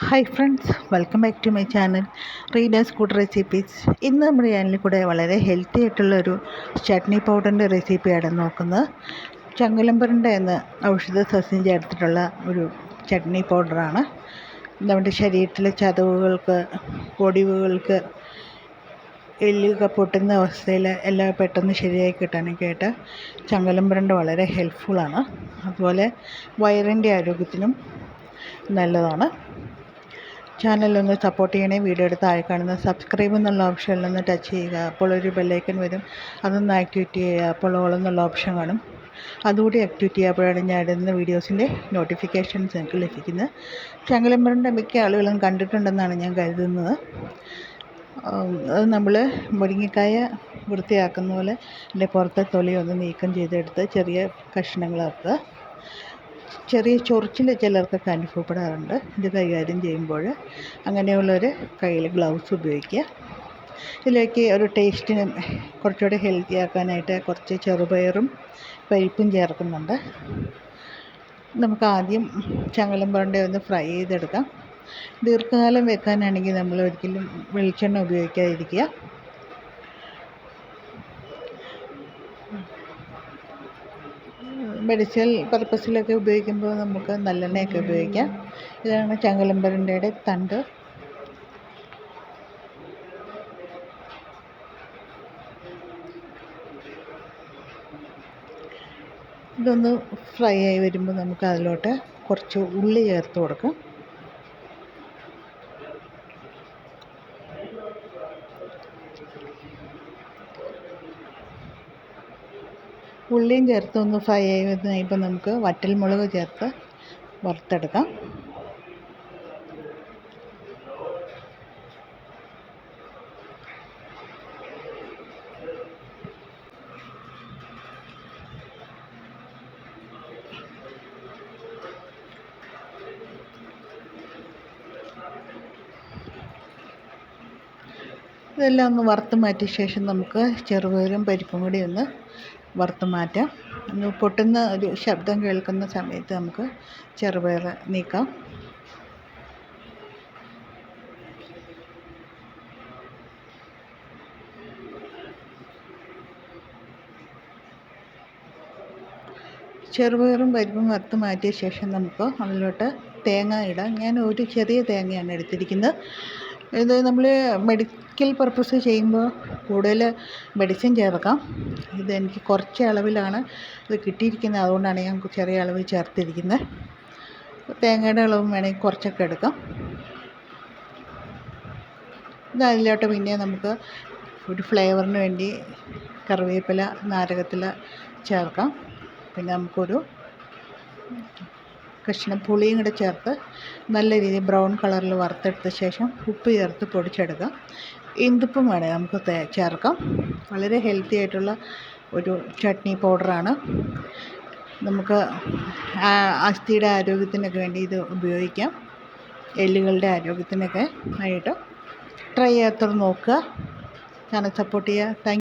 Hi friends, welcome back to my channel readers food recipes. ഇന്ന് നമ്മുടെ ചാനലിൽ കൂടെ വളരെ ഹെൽത്തി ആയിട്ടുള്ളൊരു ചട്നി പൗഡറിൻ്റെ റെസിപ്പിയാണ് നോക്കുന്നത്. ചങ്ങലമ്പരൻ്റെ എന്ന ഔഷധ സസ്യം ചേർത്തിട്ടുള്ള ഒരു ചട്നി പൗഡറാണ്. നമ്മുടെ ശരീരത്തിലെ ചതവുകൾക്ക്, ഒടിവുകൾക്ക്, എല്ലുകൾ പൊട്ടുന്ന അവസ്ഥയിൽ എല്ലാം പെട്ടെന്ന് ശരിയായി കിട്ടാനൊക്കെയായിട്ട് ചങ്ങലമ്പരൻ്റെ വളരെ ഹെൽപ്ഫുള്ളാണ്. അതുപോലെ വയറിൻ്റെ ആരോഗ്യത്തിനും നല്ലതാണ്. ചാനലൊന്ന് സപ്പോർട്ട് ചെയ്യണേ. വീഡിയോ എടുത്ത് താഴെ കാണുന്ന സബ്സ്ക്രൈബ് എന്നുള്ള ഓപ്ഷനിലൊന്ന് ടച്ച് ചെയ്യുക. അപ്പോൾ ഒരു ബെല്ലൈക്കൺ വരും, അതൊന്ന് ആക്ടിവേറ്റ് ചെയ്യുക. അപ്പോൾ ഓൾ എന്നുള്ള ഓപ്ഷൻ കാണും, അതുകൂടി ആക്ടിവേറ്റ് ചെയ്യുമ്പോഴാണ് ഞാൻ ഇടുന്ന വീഡിയോസിൻ്റെ നോട്ടിഫിക്കേഷൻസ് നിങ്ങൾക്ക് ലഭിക്കുന്നത്. ചങ്ങലമ്പരൻ്റെ മിക്ക ആളുകളും കണ്ടിട്ടുണ്ടെന്നാണ് ഞാൻ കരുതുന്നത്. അത് നമ്മൾ മുരിങ്ങക്കായ വൃത്തിയാക്കുന്ന പോലെ അതിൻ്റെ പുറത്തെ തൊലി ഒന്ന് നീക്കം ചെയ്തെടുത്ത് ചെറിയ കഷ്ണങ്ങളാക്കുക. ചെറിയ ചൊറിച്ചിൽ ചിലർക്കൊക്കെ അനുഭവപ്പെടാറുണ്ട് ഇത് കൈകാര്യം ചെയ്യുമ്പോൾ. അങ്ങനെയുള്ളവർ കയ്യിൽ ഗ്ലൗസ് ഉപയോഗിക്കുക. ഇതിലേക്ക് ഒരു ടേസ്റ്റിനും കുറച്ചുകൂടി ഹെൽത്തി ആക്കാനായിട്ട് കുറച്ച് ചെറുപയറും പരിപ്പും ചേർക്കുന്നുണ്ട്. നമുക്ക് ആദ്യം ചങ്ങലമ്പരൻ്റെ ഒന്ന് ഫ്രൈ ചെയ്തെടുക്കാം. ദീർഘകാലം വെക്കാനാണെങ്കിൽ നമ്മൾ ഒരിക്കലും വെളിച്ചെണ്ണ ഉപയോഗിക്കാതിരിക്കുക. മെഡിസിനൽ പർപ്പസിലൊക്കെ ഉപയോഗിക്കുമ്പോൾ നമുക്ക് നല്ലെണ്ണയൊക്കെ ഉപയോഗിക്കാം. ഇതാണ് ചങ്ങലമ്പരൻ്റെ തണ്ട്. ഇതൊന്ന് ഫ്രൈ ആയി വരുമ്പോൾ നമുക്ക് അതിലോട്ട് കുറച്ച് ഉള്ളി ചേർത്ത് കൊടുക്കാം. ഉള്ളിയും ചേർത്ത് ഒന്ന് ഫ്രൈ ആയി വന്ന് കഴിയുമ്പോൾ നമുക്ക് വറ്റൽമുളക് ചേർത്ത് വറുത്തെടുക്കാം. ഇതെല്ലാം ഒന്ന് വറുത്ത് മാറ്റിയ ശേഷം നമുക്ക് ചെറുപയറും പരിപ്പും കൂടി ഒന്ന് വറുത്ത് മാറ്റാം. ഒന്ന് പൊട്ടുന്ന ഒരു ശബ്ദം കേൾക്കുന്ന സമയത്ത് നമുക്ക് ചെറുപയർ നീക്കാം. ചെറുപയറും പരിപ്പും വറുത്ത് മാറ്റിയ ശേഷം നമുക്ക് അതിലോട്ട് തേങ്ങ ഇടാം. ഞാൻ ഒരു ചെറിയ തേങ്ങയാണ് എടുത്തിരിക്കുന്നത്. ഇത് നമ്മൾ മെഡിക്കൽ പർപ്പസ് ചെയ്യുമ്പോൾ കൂടുതൽ മെഡിസിൻ ചേർക്കാം. ഇതെനിക്ക് കുറച്ച് അളവിലാണ് ഇത് കിട്ടിയിരിക്കുന്നത്, അതുകൊണ്ടാണ് ഞാൻ ചെറിയ അളവിൽ ചേർത്തിരിക്കുന്നത്. തേങ്ങയുടെ അളവും വേണമെങ്കിൽ കുറച്ചൊക്കെ എടുക്കാം. ഇത് അതിലോട്ട് പിന്നെ നമുക്ക് ഒരു ഫ്ലേവറിന് വേണ്ടി കറിവേപ്പില, നാരകത്തില ചേർക്കാം. പിന്നെ നമുക്കൊരു കഷ്ണം പുളിയും കൂടെ ചേർത്ത് നല്ല രീതിയിൽ ബ്രൗൺ കളറിൽ വറുത്തെടുത്ത ശേഷം ഉപ്പ് ചേർത്ത് പൊടിച്ചെടുക്കാം. ഇന്ദുപ്പും വേണേൽ നമുക്ക് ചേർക്കാം. വളരെ ഹെൽത്തി ആയിട്ടുള്ള ഒരു ചട്നി പൗഡറാണ്. നമുക്ക് അസ്ഥിയുടെ ആരോഗ്യത്തിനൊക്കെ വേണ്ടി ഇത് ഉപയോഗിക്കാം. എല്ലുകളുടെ ആരോഗ്യത്തിനൊക്കെ ആയിട്ട് ട്രൈ ചെയ്യാത്തത് നോക്കുക. ചാനൽ സപ്പോർട്ട് ചെയ്യുക. താങ്ക്